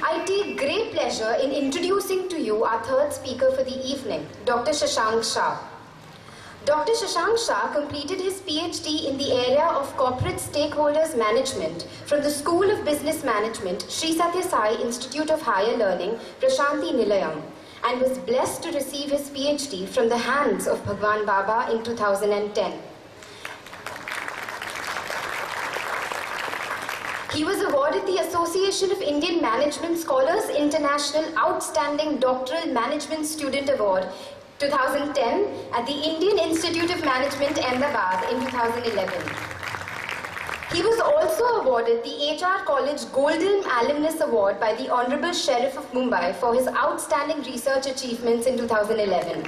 I take great pleasure in introducing to you our third speaker for the evening, Dr. Shashank Shah. Dr. Shashank Shah completed his PhD in the area of corporate stakeholders management from the School of Business Management, Sri Sathya Sai Institute of Higher Learning, Prashanti Nilayam, and was blessed to receive his PhD from the hands of Bhagwan Baba in 2010. He was awarded the Association of Indian Management Scholars International Outstanding Doctoral Management Student Award 2010 at the Indian Institute of Management, Ahmedabad in 2011. He was also awarded the HR College Golden Alumnus Award by the Honorable Sheriff of Mumbai for his outstanding research achievements in 2011.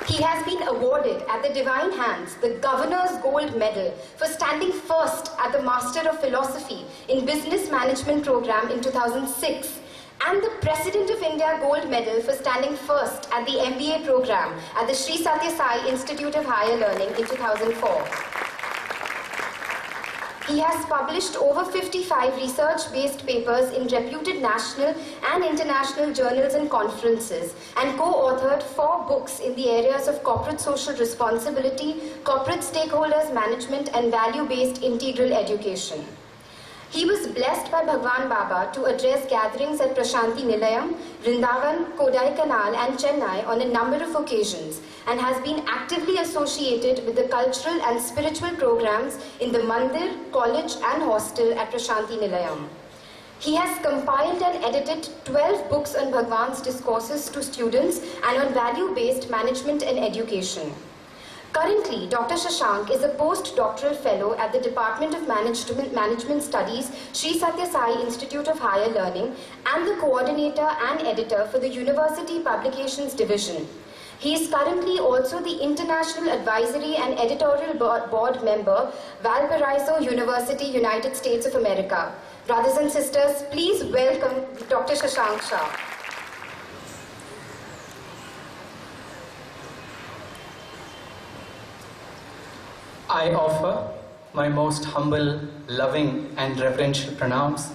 He has been awarded at the Divine Hands the Governor's Gold Medal for standing first at the Master of Philosophy in Business Management program in 2006 and the President of India Gold Medal for standing first at the MBA program at the Sri Sathya Sai Institute of Higher Learning in 2004. He has published over 55 research-based papers in reputed national and international journals and conferences, and co-authored 4 books in the areas of corporate social responsibility, corporate stakeholders management, and value-based integral education. He was blessed by Bhagwan Baba to address gatherings at Prashanti Nilayam, Vrindavan, Kodaikanal, and Chennai on a number of occasions, and has been actively associated with the cultural and spiritual programs in the Mandir, college, and hostel at Prashanti Nilayam. He has compiled and edited 12 books on Bhagwan's discourses to students and on value-based management and education. Currently, Dr. Shashank is a postdoctoral fellow at the Department of Management Studies, Sri Sathya Sai Institute of Higher Learning, and the coordinator and editor for the University Publications Division. He is currently also the International Advisory and Editorial Board member, Valparaiso University, United States of America. Brothers and sisters, please welcome Dr. Shashank Shah. I offer my most humble, loving and reverential pranams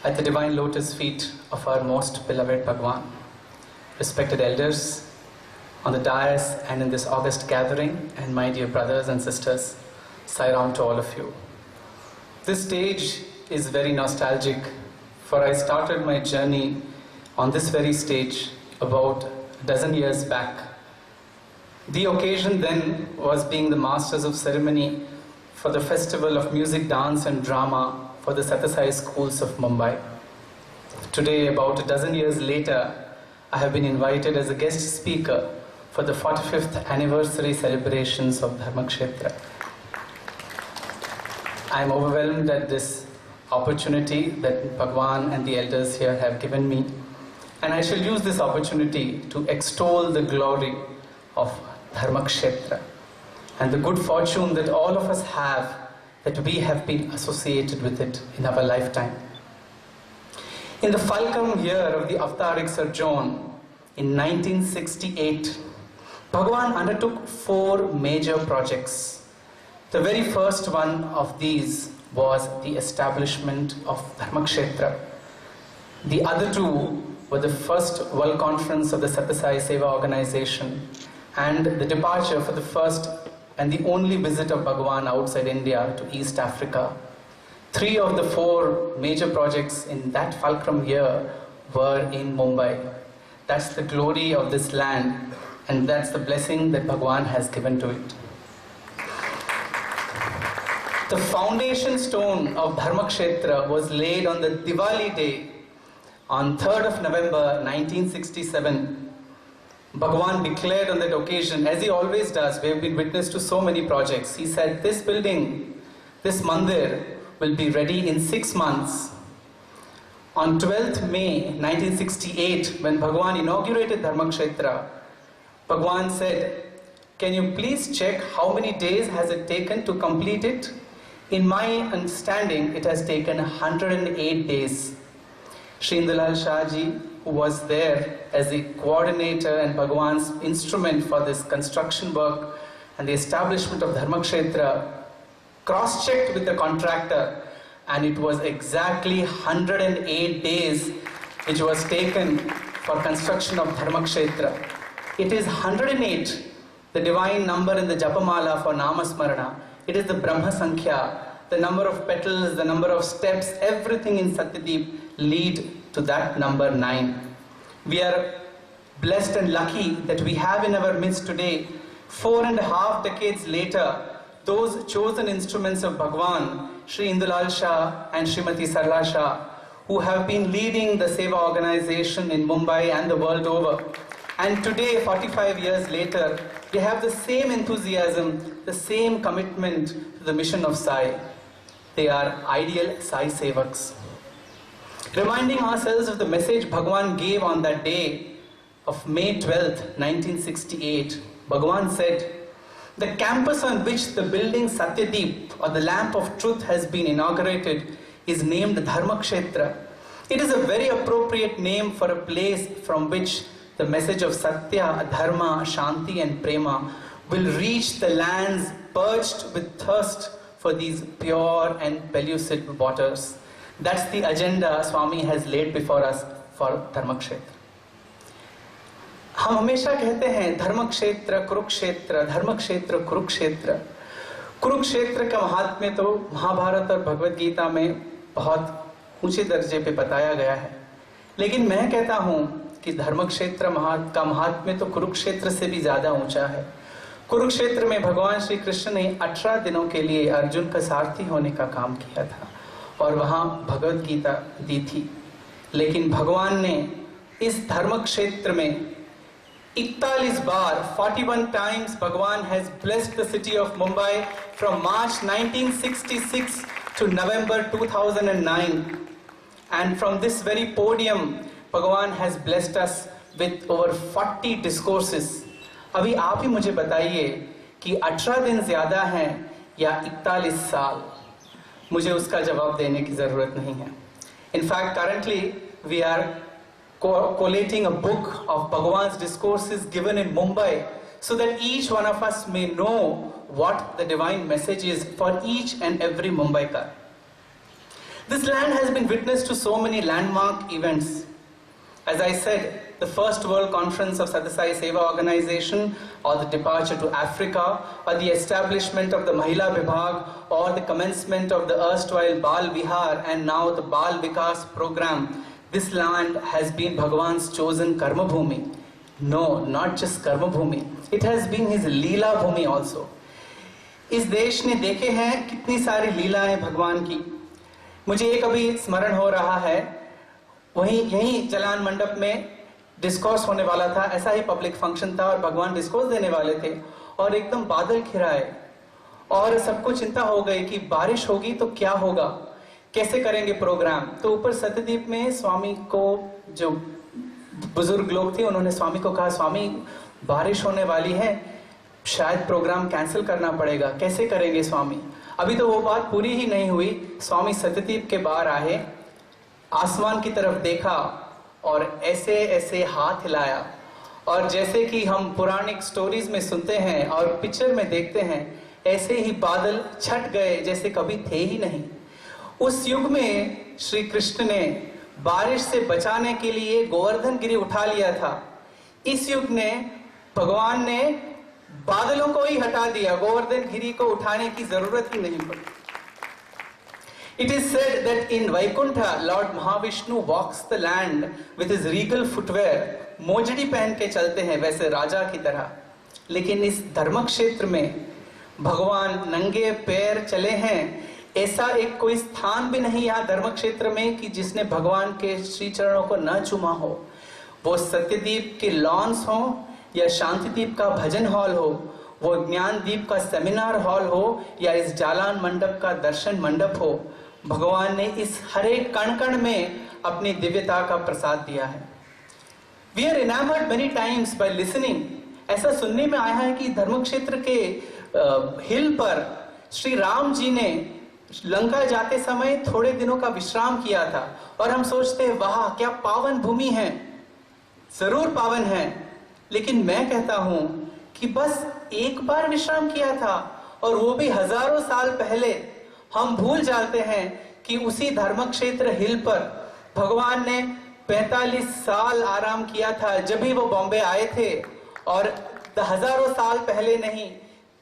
at the divine lotus feet of our most beloved Bhagwan. Respected elders on the dais and in this august gathering, and my dear brothers and sisters, Sai Ram to all of you. This stage is very nostalgic, for I started my journey on this very stage about a dozen years back. The occasion then was being the Masters of Ceremony for the Festival of Music, Dance and Drama for the Sathya Sai Schools of Mumbai. Today, about a dozen years later, I have been invited as a guest speaker for the 45th anniversary celebrations of Dharmakshetra. I am overwhelmed at this opportunity that Bhagwan and the elders here have given me, and I shall use this opportunity to extol the glory of Dharmakshetra and the good fortune that all of us have, that we have been associated with it in our lifetime. In the fulcrum year of the Avataric Sojourn in 1968, Bhagwan undertook 4 major projects. The very first one of these was the establishment of Dharmakshetra. The other 2 were the first World Conference of the Sathya Sai Seva Organization and the departure for the first and the only visit of Bhagwan outside India to East Africa. 3 of the 4 major projects in that fulcrum year were in Mumbai. That's the glory of this land, and that's the blessing that Bhagwan has given to it. The foundation stone of Dharmakshetra was laid on the Diwali day on 3rd of November 1967. Bhagwan declared on that occasion, as he always does, we have been witness to so many projects. He said, this building, this mandir, will be ready in 6 months. On 12th May 1968, when Bhagwan inaugurated Dharmakshetra, Bhagwan said, can you please check how many days has it taken to complete it? In my understanding, it has taken 108 days. Shri Indulal Shah Ji, who was there as the coordinator and Bhagwan's instrument for this construction work and the establishment of Dharmakshetra, cross-checked with the contractor and it was exactly 108 days which was taken for construction of Dharmakshetra. It is 108, the divine number in the Japamala for Namasmarana. It is the Brahma Sankhya, the number of petals, the number of steps, everything in Satyadeep lead to that number 9. We are blessed and lucky that we have in our midst today, 4.5 decades later, those chosen instruments of Bhagwan, Sri Indulal Shah and Srimati Sarla Shah, who have been leading the Seva organization in Mumbai and the world over. And today, 45 years later, they have the same enthusiasm, the same commitment to the mission of Sai. They are ideal Sai Sevaks. Reminding ourselves of the message Bhagwan gave on that day of May 12th, 1968, Bhagwan said, "The campus on which the building Satyadeep, or the lamp of truth, has been inaugurated is named Dharmakshetra. It is a very appropriate name for a place from which the message of Satya, Dharma, Shanti and Prema will reach the lands purged with thirst for these pure and pellucid waters." That's the agenda Swami has laid before us for Dharmakshetra. हम हमेशा कहते हैं धर्मक्षेत्र कुरुक्षेत्र, धर्मक्षेत्र कुरुक्षेत्र. कुरुक्षेत्र का महात्म्य तो महाभारत और भगवद गीता में बहुत ऊंचे दर्जे पे बताया गया है, लेकिन मैं कहता हूं कि धर्मक्षेत्र का महात्म्य तो कुरुक्षेत्र से भी ज्यादा ऊंचा है. कुरुक्षेत्र में भगवान श्री कृष्ण ने 18 दिनों के लिए अर्जुन का सारथी होने का काम किया था और वहां भगवद गीता दी थी. लेकिन भगवान ने इस धर्मक्षेत्र में 41 बार, 41 times Bhagwan has blessed the city of Mumbai from March 1966 to November 2009. And from this very podium, Bhagwan has blessed us with over 40 discourses. अभी आप ही मुझे बताइए कि 18 दिन ज्यादा हैं या 41 साल. मुझे उसका जवाब देने की जरूरत नहीं है. In fact, currently we are collating a book of Bhagwan's discourses given in Mumbai so that each one of us may know what the divine message is for each and every Mumbaikar. This land has been witness to so many landmark events. As I said, the first World Conference of Satyasai Seva Organization, or the departure to Africa, or the establishment of the Mahila Vibhag, or the commencement of the erstwhile Bal Vihar and now the Bal Vikas program. This land has been Bhagwan's chosen Karma Bhumi. No, not just Karma Bhumi. It has been his Leela Bhumi also. इस देश ने देखे हैं कितनी सारी लीलाएं भगवान की. मुझे एक अभी स्मरण हो रहा है, यहीं जलान मंडप में डिस्कोर्स होने वाला था. ऐसा ही पब्लिक फंक्शन था और भगवान डिस्कोर्स देने वाले थे और एकदम बादल घिराए और सबको चिंता हो गई कि बारिश होगी तो क्या होगा, कैसे करेंगे प्रोग्राम. तो ऊपर सत्यदीप में स्वामी को, जो बुजुर्ग लोग थे, उन्होंने स्वामी को कहा, स्वामी बारिश होने वाली है, शायद प्रोग्राम कैंसिल करना पड़ेगा, कैसे करेंगे स्वामी. अभी तो वो बात पूरी ही नहीं हुई. स्वामी सत्यदीप के बाहर आए, आसमान की तरफ देखा और ऐसे ऐसे हाथ हिलाया और जैसे कि हम पुराणिक स्टोरीज में सुनते हैं और पिक्चर में देखते हैं, ऐसे ही बादल छट गए जैसे कभी थे ही नहीं. उस युग में श्री कृष्ण ने बारिश से बचाने के लिए गोवर्धन गिरी उठा लिया था. इस युग ने भगवान ने बादलों को ही हटा दिया, गोवर्धन गिरी को उठाने की जरूरत ही नहीं पड़ी. It is said that in Vaikuntha, Lord Mahavishnu walks the land with his regal footwear. मोजड़ी पहन के चलते हैं वैसे राजा की तरह. लेकिन इस धर्मक्षेत्र में भगवान नंगे पैर चले हैं. ऐसा एक कोई स्थान भी नहीं यहाँ धर्मक्षेत्र में कि जिसने भगवान के श्री चरणों को न चूमा हो. वो सत्यदीप के लॉन्स हो या शांतिदीप का भजन हॉल हो, वो ज्ञानदीप का सेमिनार हॉल हो या इस जालान मंडप का दर्शन मंडप हो, भगवान ने इस हर एक कण कण में अपनी दिव्यता का प्रसाद दिया है. We are enamored many times by listening. ऐसा सुनने में आया है कि धर्मक्षेत्र के हिल पर श्री राम जी ने लंका जाते समय थोड़े दिनों का विश्राम किया था और हम सोचते हैं वाह क्या पावन भूमि है. जरूर पावन है, लेकिन मैं कहता हूं कि बस एक बार विश्राम किया था और वो भी हजारों साल पहले. हम भूल जाते हैं कि उसी धर्म क्षेत्र हिल पर भगवान ने 45 साल आराम किया था जब भी वो बॉम्बे आए थे, और हजारों साल पहले नहीं,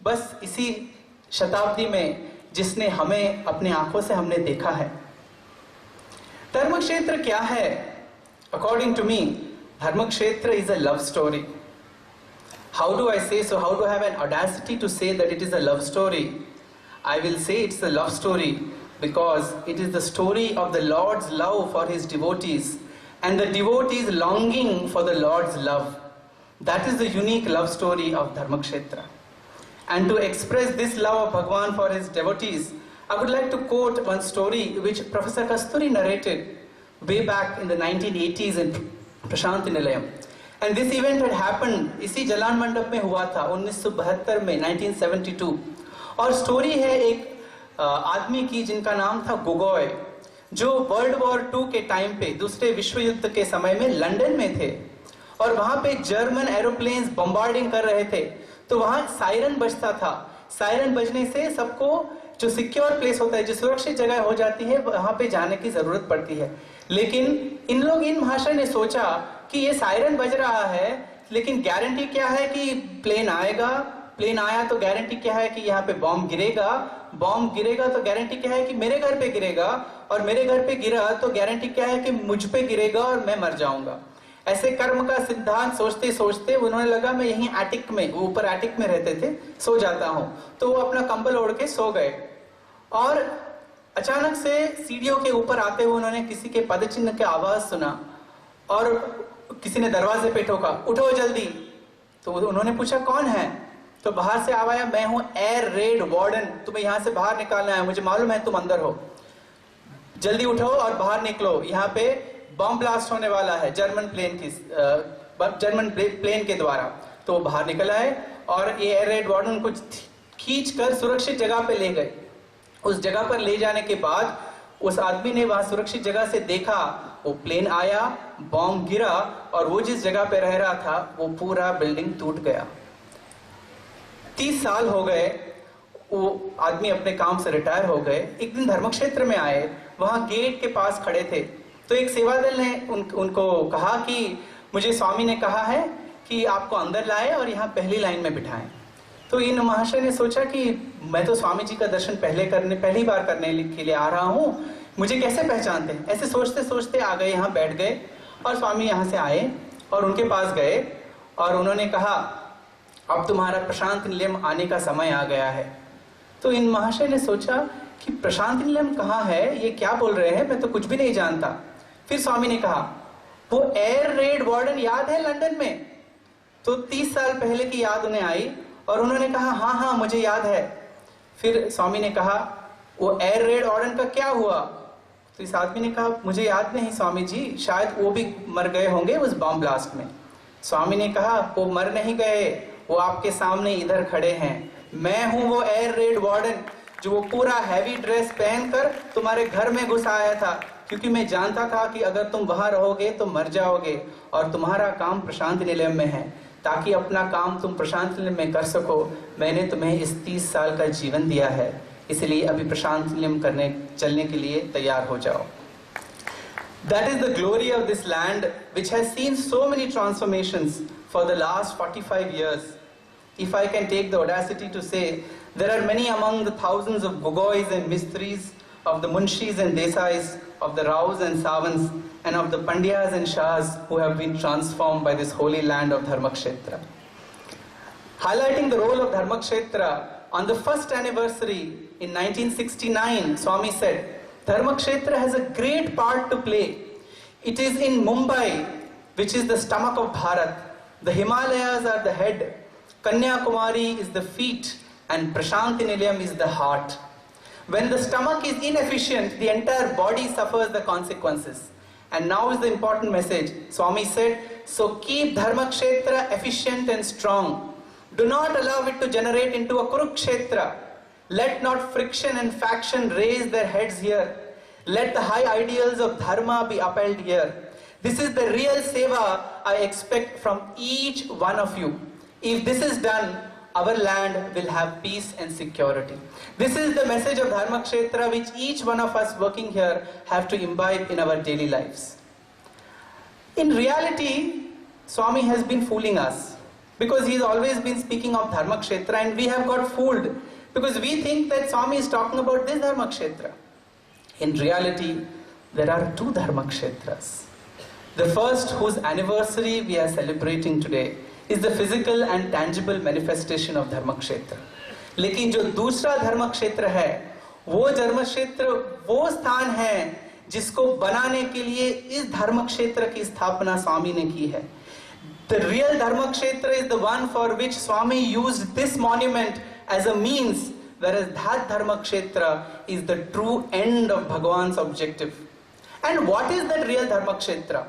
बस इसी शताब्दी में जिसने हमें अपने आंखों से हमने देखा है। धर्म क्षेत्र क्या है? अकॉर्डिंग टू मी, धर्म क्षेत्र is a love story. How do I say so? How do I have an audacity to say that it is a love story? I will say it's a love story because it is the story of the Lord's love for his devotees and the devotees longing for the Lord's love. That is the unique love story of Dharmakshetra. And to express this love of Bhagwan for his devotees, I would like to quote one story which Professor Kasturi narrated way back in the 1980s in Prashanti Nilayam. And this event had happened इसी जलान मंडप में हुआ था 1972 में, 1972। और story है एक आदमी की जिनका नाम था गोगोय, जो वर्ल्ड वॉर 2 के टाइम पे, दूसरे विश्व युद्ध के समय में लंदन में थे, और वहां पे जर्मन एरोप्लेन्स बम्बार्डिंग कर रहे थे। तो वहां सायरन बजता था। सायरन बजने से सबको जो सिक्योर प्लेस होता है, जो सुरक्षित जगह हो जाती है, वहां पे जाने की जरूरत पड़ती है। लेकिन इन महाशय ने सोचा कि ये सायरन बज रहा है, लेकिन गारंटी क्या है कि प्लेन आएगा? प्लेन आया तो गारंटी क्या है कि यहाँ पे बॉम्ब गिरेगा? बॉम्ब गिरेगा तो गारंटी क्या है कि मेरे घर पे गिरेगा? और मेरे घर पे गिरा तो गारंटी क्या है कि मुझ पे गिरेगा और मैं मर जाऊंगा। ऐसे कर्म का सिद्धांत सोचते सोचते उन्होंने लगा मैं यहीं एटिक में, वो ऊपर एटिक में रहते थे, सो जाता हूं। तो वो अपना कंबल ओढ़ के सो गए, और अचानक से सीढ़ियों के ऊपर आते हुए उन्होंने किसी के पदचिन्ह की आवाज सुना, और किसी ने दरवाजे पे ठोका, उठो जल्दी। तो उन्होंने पूछा कौन है? तो बाहर से आवाया, मैं हूं एयर रेड वार्डन, तुम्हें यहां से बाहर निकालना है, मुझे मालूम है तुम अंदर हो, जल्दी उठो और बाहर निकलो, यहाँ पे बॉम्ब ब्लास्ट होने वाला है जर्मन प्लेन के द्वारा। तो बाहर निकला है, और ये एयर रेड वार्डन को खींच कर सुरक्षित जगह पे ले गए। उस जगह पर ले जाने के बाद उस आदमी ने वहां सुरक्षित जगह से देखा, वो प्लेन आया, बॉम्ब गिरा, और वो जिस जगह पे रह रहा था वो पूरा बिल्डिंग टूट गया। 30 साल हो गए, वो आदमी अपने काम से रिटायर हो गए। एक दिन धर्मक्षेत्र में आए, वहां गेट के पास खड़े थे, तो एक सेवा दल ने उनको कहा कि मुझे स्वामी ने कहा है कि आपको अंदर लाए और यहाँ पहली लाइन में बिठाएं। तो इन महाशय ने सोचा कि मैं तो स्वामी जी का दर्शन पहली बार करने के लिए आ रहा हूँ, मुझे कैसे पहचानते हैं? ऐसे सोचते सोचते आ गए, यहाँ बैठ गए, और स्वामी यहाँ से आए और उनके पास गए, और उन्होंने कहा अब तुम्हारा प्रशांत निलयम आने का समय आ गया है। तो इन महाशय ने सोचा कि प्रशांत निलयम कहाँ है, ये क्या बोल रहे हैं, मैं तो कुछ भी नहीं जानता। फिर स्वामी ने कहा वो एयर रेड वार्डन याद है लंदन में? तो 30 साल पहले की याद उन्हें आई, और उन्होंने कहा हाँ हाँ मुझे याद है। फिर स्वामी ने कहा वो एयर रेड वार्डन का क्या हुआ? तो इस आदमी ने कहा मुझे याद नहीं स्वामी जी, शायद वो भी मर गए होंगे उस बॉम्ब ब्लास्ट में। स्वामी ने कहा वो मर नहीं गए, वो आपके सामने इधर खड़े हैं। मैं हूं वो एयर रेड वार्डन जो वो पूरा हैवी ड्रेस पहनकर तुम्हारे घर में घुस आया था, क्योंकि मैं जानता था कि अगर तुम वहां रहोगे तो मर जाओगे, और तुम्हारा काम प्रशांत निलयम में है। ताकि अपना काम तुम प्रशांत निलयम में कर सको, मैंने तुम्हें इस 30 साल का जीवन दिया है, इसलिए अभी प्रशांत निलयम चलने के लिए तैयार हो जाओ। That is the glory of this land which has seen so many transformations for the last 45 years. If I can take the audacity to say, there are many among the thousands of Gogois and Mistris, of the Munshis and Desais, of the Raos and Savans, and of the Pandyas and Shahs who have been transformed by this holy land of Dharmakshetra. Highlighting the role of Dharmakshetra, on the first anniversary in 1969, Swami said, Dharmakshetra has a great part to play. It is in Mumbai, which is the stomach of Bharat. The Himalayas are the head, Kanyakumari is the feet, and Prashanti Nilayam is the heart. When the stomach is inefficient, the entire body suffers the consequences. And now is the important message. Swami said, so keep Dharmakshetra efficient and strong. Do not allow it to generate into a Kurukshetra. Let not friction and faction raise their heads here. Let the high ideals of Dharma be upheld here. This is the real seva I expect from each one of you. If this is done, our land will have peace and security. This is the message of Dharmakshetra which each one of us working here have to imbibe in our daily lives. In reality, Swami has been fooling us because he has always been speaking of Dharmakshetra and we have got fooled because we think that Swami is talking about this Dharmakshetra. In reality, there are two Dharmakshetras. The first, whose anniversary we are celebrating today, is the physical and tangible manifestation of Dharmakshetra. लेकिन जो दूसरा धर्मक्षेत्र है, वो धर्मक्षेत्र वो स्थान है जिसको बनाने के लिए इस धर्मक्षेत्र की स्थापना स्वामी ने की है. The real Dharmakshetra is the one for which Swami used this monument as a means, whereas that Dharmakshetra is the true end of Bhagavan's objective. And what is that real Dharmakshetra?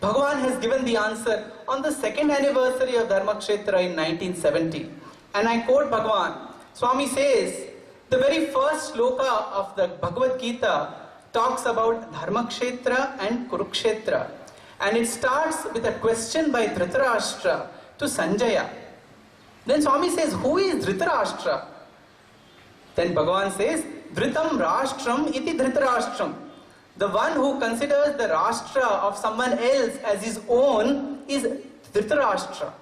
Bhagavan has given the answer on the second anniversary of Dharmakshetra in 1970. And I quote Bhagavan. Swami says, the very first sloka of the Bhagavad Gita talks about Dharmakshetra and Kurukshetra. And it starts with a question by Dhritarashtra to Sanjaya. Then Swami says, who is Dhritarashtra? Then Bhagavan says, Dhritam Rashtram iti Dhritarashtram. The one who considers the Rashtra of someone else as his own is Dhritarashtra.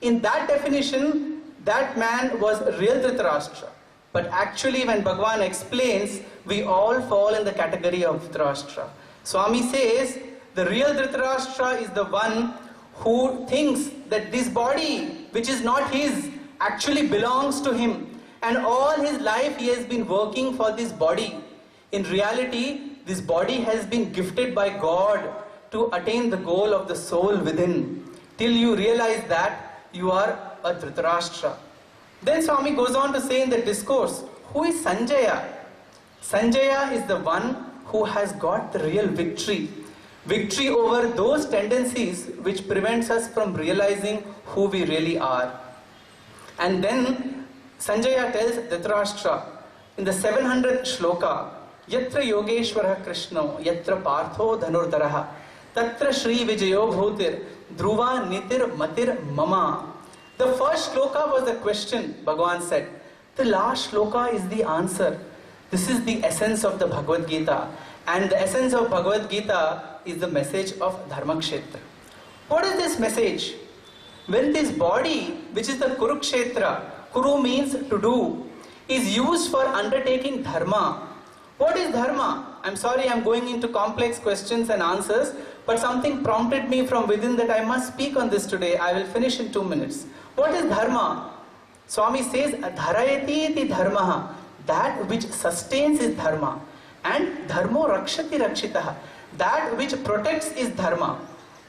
In that definition, that man was real Dhritarashtra. But actually when Bhagavan explains, we all fall in the category of Dhritarashtra. Swami says, the real Dhritarashtra is the one who thinks that this body, which is not his, actually belongs to him. And all his life he has been working for this body. In reality, this body has been gifted by God to attain the goal of the soul within. Till you realize that, you are a Dhritarashtra. Then Swami goes on to say in the discourse, who is Sanjaya? Sanjaya is the one who has got the real victory. Victory over those tendencies which prevents us from realizing who we really are. And then Sanjaya tells Dhritarashtra in the 700th shloka, Yatra Yogeshwara Krishno, Yatra Partho Dhanurdaraha, Tatra Shri Vijayo Bhutir, Dhruva Nitir Matir Mama. The first shloka was a question, Bhagavan said. The last shloka is the answer. This is the essence of the Bhagavad Gita. And the essence of Bhagavad Gita is the message of Dharmakshetra. What is this message? When this body, which is the Kurukshetra, Kuru means to do, is used for undertaking dharma. What is dharma? I'm sorry I'm going into complex questions and answers, but something prompted me from within that I must speak on this today. I will finish in 2 minutes. What is dharma? Swami says, dharayati iti dharmaha. That which sustains is dharma. And dharmo rakshati rakshitaha. That which protects is dharma.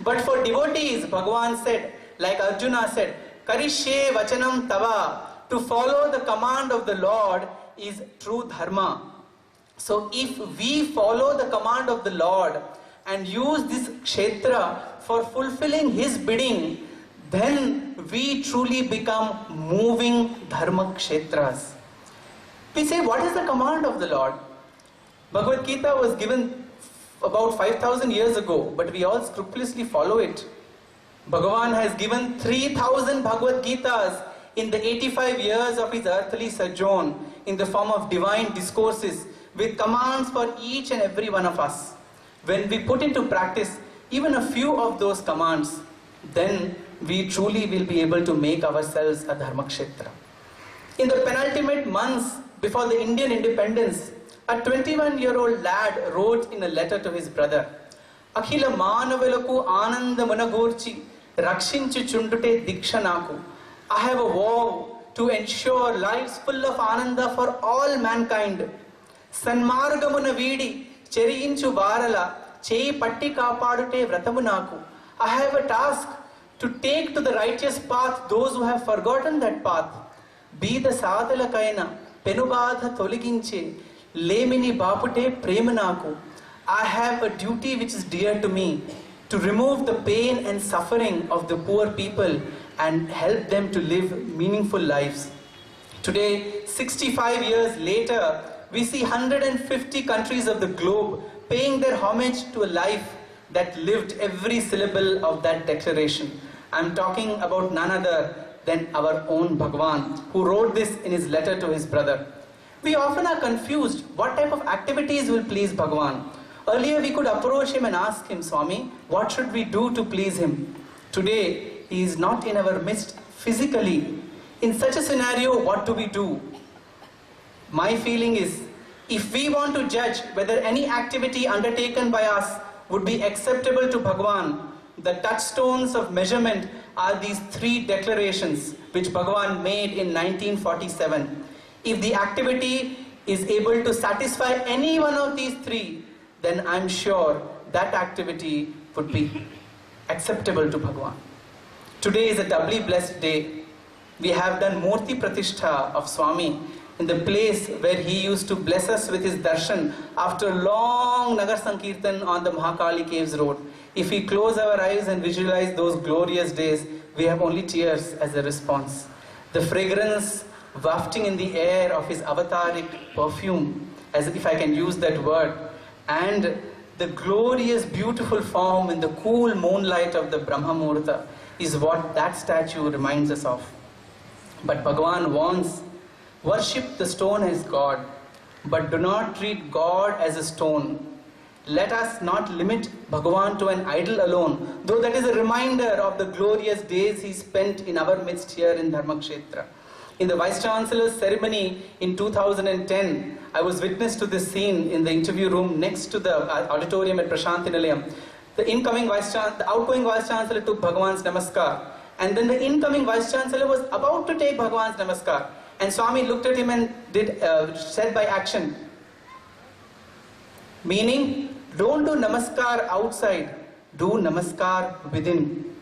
But for devotees, Bhagavan said, like Arjuna said, Karishye vachanam tava. To follow the command of the Lord is true dharma. So if we follow the command of the Lord and use this kshetra for fulfilling his bidding, then we truly become moving dharma kshetras. We say, what is the command of the Lord? Bhagavad Gita was given about 5,000 years ago, but we all scrupulously follow it. Bhagavan has given 3,000 Bhagavad Gitas in the 85 years of his earthly sojourn in the form of divine discourses with commands for each and every one of us. When we put into practice even a few of those commands, then we truly will be able to make ourselves a Dharmakshetra. In the penultimate months before the Indian independence, a 21-year-old lad wrote in a letter to his brother, Akhila Manavalaku Ananda Munagurchi Rakshinchu Chundute Dikshanaku. I have a vow to ensure lives full of Ananda for all mankind. Sanmargamuna Vidi Cherinchu Varala Chei Patti Kapadute Vratamunaku. I have a task to take to the righteous path those who have forgotten that path. Be the Sadala Kaina, Penubadha Toliginche, Lemini Bapute Premanaku. I have a duty which is dear to me, to remove the pain and suffering of the poor people and help them to live meaningful lives. Today, 65 years later, we see 150 countries of the globe paying their homage to a life that lived every syllable of that declaration. I'm talking about none other than our own Bhagwan, who wrote this in his letter to his brother. We often are confused what type of activities will please Bhagwan. Earlier we could approach him and ask him, Swami, what should we do to please him? Today, he is not in our midst physically. In such a scenario, what do we do? My feeling is, if we want to judge whether any activity undertaken by us would be acceptable to Bhagwan, the touchstones of measurement are these 3 declarations which Bhagwan made in 1947. If the activity is able to satisfy any one of these 3, then I'm sure that activity would be acceptable to Bhagwan. Today is a doubly blessed day. We have done Murti Pratishtha of Swami in the place where he used to bless us with his darshan after long Nagar Sankirtan on the Mahakali Caves road. If we close our eyes and visualize those glorious days, we have only tears as a response. The fragrance wafting in the air of his avataric perfume, as if I can use that word, and the glorious, beautiful form in the cool moonlight of the Brahma Muhurta is what that statue reminds us of. But Bhagwan warns, worship the stone as God, but do not treat God as a stone. Let us not limit Bhagwan to an idol alone, though that is a reminder of the glorious days he spent in our midst here in Dharmakshetra. In the Vice Chancellor's ceremony in 2010, I was witness to this scene in the interview room next to the auditorium at Prashanti Nilayam. The outgoing Vice Chancellor took Bhagwan's Namaskar, and then the incoming Vice Chancellor was about to take Bhagwan's Namaskar. And Swami looked at him and said by action, meaning, don't do Namaskar outside, do Namaskar within,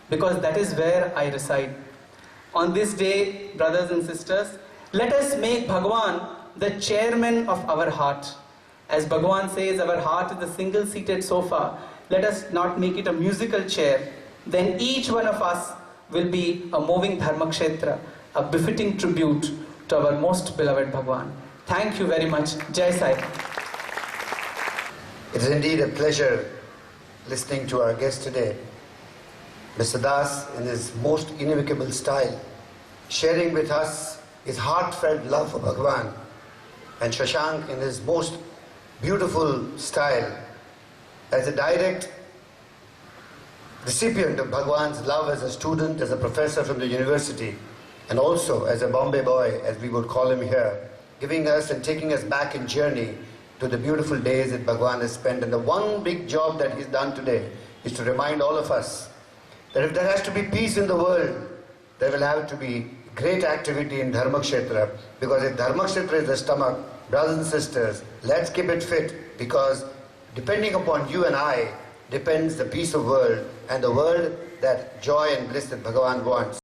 because that is where I reside. On this day, brothers and sisters, let us make Bhagwan the chairman of our heart. As Bhagwan says, our heart is a single-seated sofa. Let us not make it a musical chair. Then each one of us will be a moving Dharmakshetra, a befitting tribute to our most beloved Bhagwan. Thank you very much. Jai Sai. It is indeed a pleasure listening to our guest today, Mr. Das, in his most inimicable style, sharing with us his heartfelt love for Bhagwan, and Shashank in his most beautiful style, as a direct recipient of Bhagwan's love as a student, as a professor from the university, and also as a Bombay boy, as we would call him here, giving us and taking us back in journey to the beautiful days that Bhagwan has spent. And the one big job that he's done today is to remind all of us that if there has to be peace in the world, there will have to be great activity in Dharmakshetra, because if Dharmakshetra is the stomach, brothers and sisters, let's keep it fit, because depending upon you and I depends the peace of world and the world that joy and bliss that Bhagavan wants.